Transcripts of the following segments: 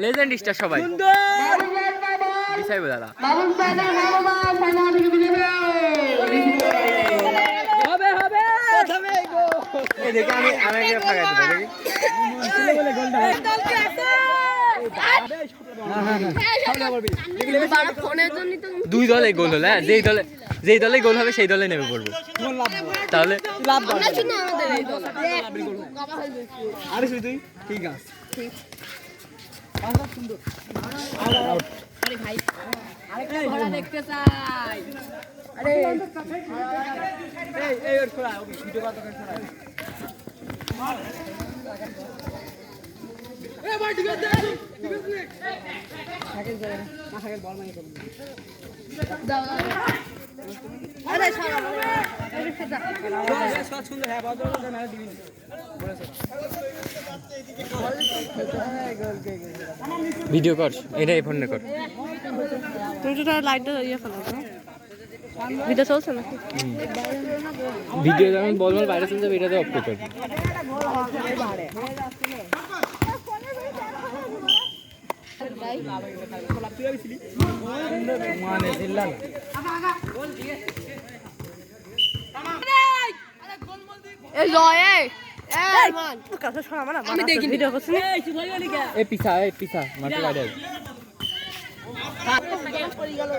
legend star সবাই দাদা দেখে আমি ফাঁকা দুই দলে গোল হলে যেই দলে গোল হবে সেই দলে নেমে পড়বো তাহলে ঠিক আছে দেখতে চাই ভিডিও কর এটাই ফোন কর তুমি তো লাইটটা ইয়ে ফেলো ভিডিও চলছে না ভিডিও যখন বল বাইরে চলে যাবে এটাতে অফ করতে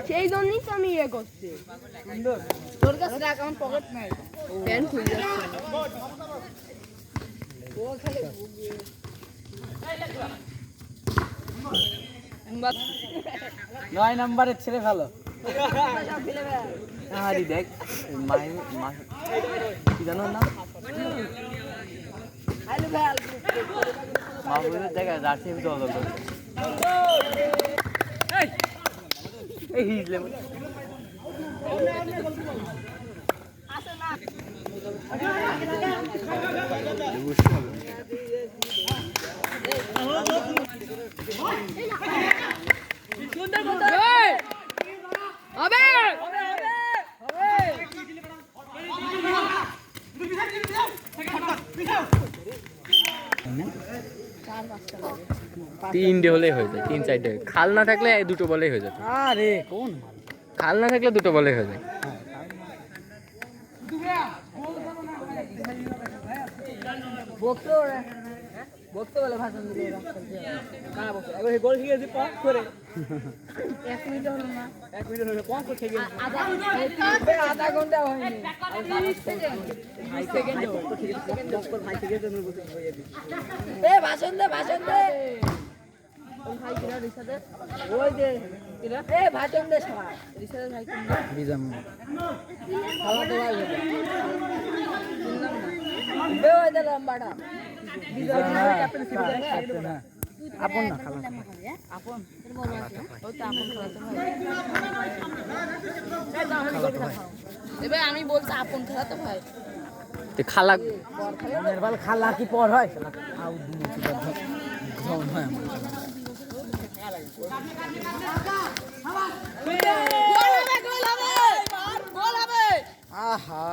সেই জন্যই তো আমি ইয়ে করছি তোর কাছে অ্যাকাউন্ট পকেট নাই প্যান্ট খুলে যাচ্ছে 9 নম্বরের ছেলে ভালো আরে দেখ কি জানো না হ্যালো ভাই মাহবুবের জায়গা জার্সি জল জল এই হিজলে তিনটে হলেই হয়ে যায় 3-4টে খাল না থাকলে দুটো বলেই হয়ে যেত আরে কোন খাল না থাকলে দুটো বলেই হয়ে যায় বলতে বলে ভাষণ দিলে কারা বলছে এবার গোল খেয়ে গেছে পক করে 1 মিনিট হলো না 1 মিনিট হলো পক করে খেয়ে গেছে আধা ঘন্টা হয়নি 5 সেকেন্ড তো ঠিক আছে 10 পর 5 সেকেন্ড আমি বলতে হয়ে যাবে এ ভাষণ দে ওই ভাই কিরা রিসাতে ওই যে কিরা এ ভাষণ দে সবাই রিসাতে ভাই কোন বিজাম খাওয়া দাওয়া হবে বে ওই দে লম্বাটা আপন না খালা আপন ওই তো আপন খালা ভাই আমি বলছি আপন খালা তো ভাই তে খালা নির্বাল খালা কি পর হয় আউ দুনিয়া ঘন হয় গোল হবে আহা